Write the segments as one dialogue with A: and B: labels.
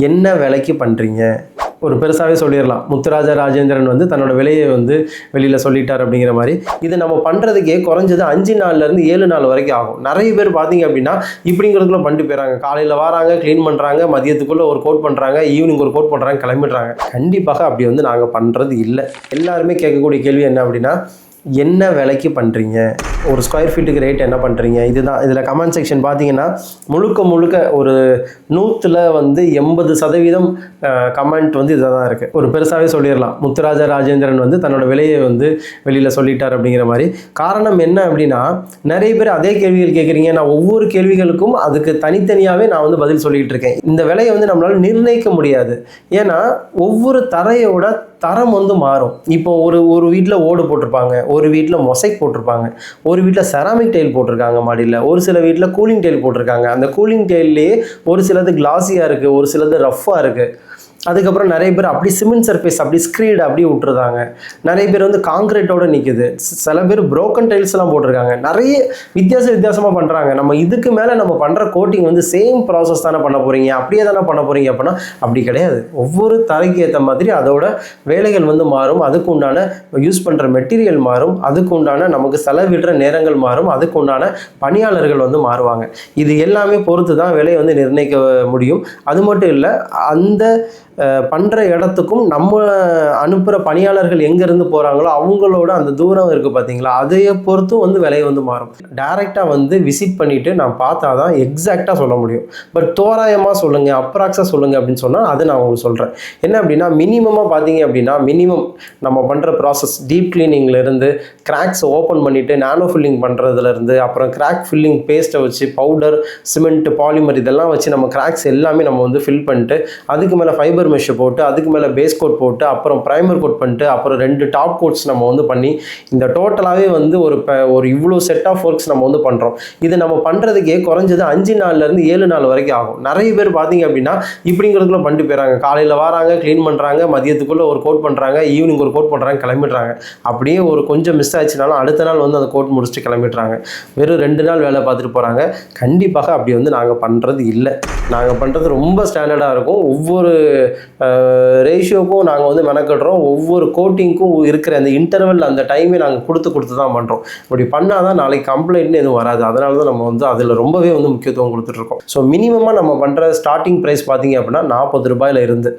A: என்ன விலைக்கு பண்ணுறீங்க? ஒரு பெருசாகவே சொல்லிடலாம், முத்துராஜ ராஜேந்திரன் வந்து தன்னோட விலையை வந்து வெளியில் சொல்லிட்டார் அப்படிங்கிற மாதிரி. இது நம்ம பண்ணுறதுக்கே குறைஞ்சது 5 நாள்லேருந்து 7 நாள் வரைக்கும் ஆகும். நிறைய பேர் பார்த்தீங்க அப்படின்னா இப்படிங்கிறதுக்குள்ள பண்ணிட்டு போயிடறாங்க. காலையில் வராங்க, க்ளீன் பண்ணுறாங்க, மதியத்துக்குள்ளே ஒரு கோட் பண்ணுறாங்க, ஈவினிங் ஒரு கோட் பண்ணுறாங்க, கிளம்பிடுறாங்க. கண்டிப்பாக அப்படி வந்து நாங்கள் பண்ணுறது இல்லை. எல்லாருமே கேட்கக்கூடிய கேள்வி என்ன அப்படின்னா, என்ன விலைக்கு பண்ணுறீங்க? ஒரு ஸ்கொயர் ஃபீட்டுக்கு ரேட் என்ன பண்ணுறீங்க? இதுதான். இதில் கமெண்ட் செக்ஷன் பார்த்தீங்கன்னா முழுக்க ஒரு 100ல் வந்து 80% கமெண்ட் வந்து இதாக தான் இருக்குது. ஒரு பெருசாகவே சொல்லிடலாம், முத்துராஜ ராஜேந்திரன் வந்து தன்னோட விலையை வந்து வெளியில் சொல்லிட்டார் அப்படிங்கிற மாதிரி. காரணம் என்ன அப்படின்னா, நிறைய பேர் அதே கேள்விகள் கேட்குறீங்க. நான் ஒவ்வொரு கேள்விகளுக்கும் அதுக்கு தனித்தனியாகவே நான் வந்து பதில் சொல்லிகிட்டு இருக்கேன். இந்த விலையை வந்து நம்மளால் நிர்ணயிக்க முடியாது. ஏன்னா ஒவ்வொரு தரையோட தரம் வந்து மாறும். இப்போ ஒரு வீட்டில் ஓடு போட்டிருப்பாங்க, ஒரு வீட்டில் மொசைக் போட்டிருப்பாங்க, ஒரு வீட்டில் செராமிக் டைல் போட்டிருக்காங்க மாடியில், ஒரு சில வீட்டில் கூலிங் டைல் போட்டிருக்காங்க. அந்த கூலிங் டைல்லையே ஒரு சிலது கிளாஸியாக இருக்குது, ஒரு சிலது ரஃப்பாக இருக்குது. அதுக்கப்புறம் நிறைய பேர் அப்படி சிமெண்ட் சர்ஃபேஸ் அப்படி ஸ்க்ரீடு அப்படியே விட்டுருந்தாங்க. நிறைய பேர் வந்து காங்கிரீட்டோடு நிற்குது. சில பேர் ப்ரோக்கன் டைல்ஸ்லாம் போட்டிருக்காங்க. நிறைய வித்தியாசமாக பண்ணுறாங்க. நம்ம இதுக்கு மேலே நம்ம பண்ணுற கோட்டிங் வந்து சேம் ப்ராசஸ் தானே பண்ண போகிறீங்க, அப்படியே தானே பண்ண போகிறீங்க அப்படின்னா அப்படி கிடையாது. ஒவ்வொரு தரைக்கு ஏற்ற மாதிரி அதோட வேலைகள் வந்து மாறும், அதுக்கு உண்டான யூஸ் பண்ணுற மெட்டீரியல் மாறும், அதுக்கு உண்டான நமக்கு செலவிடுற நேரங்கள் மாறும், அதுக்கு உண்டான பணியாளர்கள் வந்து மாறுவாங்க. இது எல்லாமே பொறுத்து தான் விலையை வந்து நிர்ணயிக்க முடியும். அது மட்டும் இல்லை, அந்த பண்ணுற இடத்துக்கும் நம்ம அனுப்புகிற பணியாளர்கள் எங்கேருந்து போகிறாங்களோ அவங்களோட அந்த தூரம் இருக்குது பார்த்தீங்களா, அதையை பொறுத்தும் வந்து விலையை வந்து மாறும். டைரெக்டாக வந்து விசிட் பண்ணிவிட்டு நான் பார்த்தா தான் எக்ஸாக்டாக சொல்ல முடியும். பட் தோராயமாக சொல்லுங்கள், அப்ராக்ஸாக சொல்லுங்கள் அப்படின்னு சொன்னால் அது நான் உங்களுக்கு சொல்கிறேன். என்ன அப்படின்னா, மினிமமாக பார்த்தீங்க அப்படின்னா, மினிமம் நம்ம பண்ணுற ப்ராசஸ் டீப் கிளீனிங்லேருந்து, கிராக்ஸ் ஓப்பன் பண்ணிவிட்டு நானோ ஃபில்லிங் பண்ணுறதுலேருந்து, அப்புறம் கிராக் ஃபில்லிங் பேஸ்ட்டை வச்சு பவுடர், சிமெண்ட், பாலிமர் இதெல்லாம் வச்சு நம்ம கிராக்ஸ் எல்லாமே நம்ம வந்து ஃபில் பண்ணிட்டு, அதுக்கு மேலே ஃபைபர் மெஷ் போட்டு, அதுக்கு மேலே பேஸ் கோட் போட்டு, அப்புறம் ப்ரைமர் கோட் பண்ணிட்டு, அப்புறம் 2 டாப் கோட்ஸ் நம்ம வந்து பண்ணி, இந்த டோட்டலாகவே வந்து ஒரு இவ்வளோ செட் ஆஃப் ஒர்க்ஸ் நம்ம வந்து பண்ணுறோம். இது நம்ம பண்ணுறதுக்கே குறைஞ்சது 5 நாள்லேருந்து 7 நாள் வரைக்கும் ஆகும். நிறைய பேர் பார்த்தீங்க அப்படின்னா இப்படிங்கிறதுக்குள்ள பண்ணிட்டு போயிடறாங்க. காலையில் வராங்க, க்ளீன் பண்ணுறாங்க, மதியத்துக்குள்ளே ஒரு கோட் பண்ணுறாங்க, ஈவினிங் ஒரு கோட் பண்ணுறாங்க, கிளம்பிடுறாங்க. அப்படியே ஒரு கொஞ்சம் மிஸ் ஆச்சுனாலும் அடுத்த நாள் வந்து அந்த கோட் முடிச்சுட்டு கிளம்பிடுறாங்க. வெறும் 2 நாள் வேலை பார்த்துட்டு போகிறாங்க. கண்டிப்பாக அப்படி வந்து நாங்கள் பண்ணுறது இல்லை. நாங்கள் பண்ணுறது ரொம்ப ஸ்டாண்டர்டாக இருக்கும். ஒவ்வொரு ரேஷியோக்கும் நாங்கள் வந்து மெனக்கட்டுறோம். ஒவ்வொரு கோட்டிங்க்கும் இருக்கிற அந்த இன்டர்வல், அந்த டைமே நாங்கள் கொடுத்து தான் பண்ணுறோம். அப்படி பண்ணால் தான் நாளைக்கு கம்ப்ளைண்ட்னு எதுவும் வராது. அதனால தான் நம்ம வந்து அதில் ரொம்பவே வந்து முக்கியத்துவம் கொடுத்துட்ருக்கோம். ஸோ மினிமமாக நம்ம பண்ணுற ஸ்டார்டிங் ப்ரைஸ் பார்த்தீங்க அப்படின்னா 40 ரூபாயில் இருந்து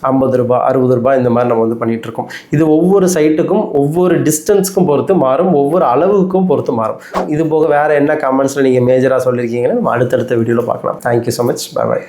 A: 50 ரூபாய், 60 ரூபாய் இந்த மாதிரி நம்ம வந்து பண்ணிகிட்ருக்கோம். இது ஒவ்வொரு சைட்டுக்கும், ஒவ்வொரு டிஸ்டன்ஸுக்கும் பொறுத்து மாறும், ஒவ்வொரு அளவுக்கும் பொறுத்து மாறும். இது போக வேறு என்ன கமெண்ட்ஸில் நீங்கள் மேஜராக சொல்லியிருக்கீங்கன்னு நம்ம அடுத்தடுத்த வீடியோவில் பார்க்கலாம். Thank you so much. Bye bye.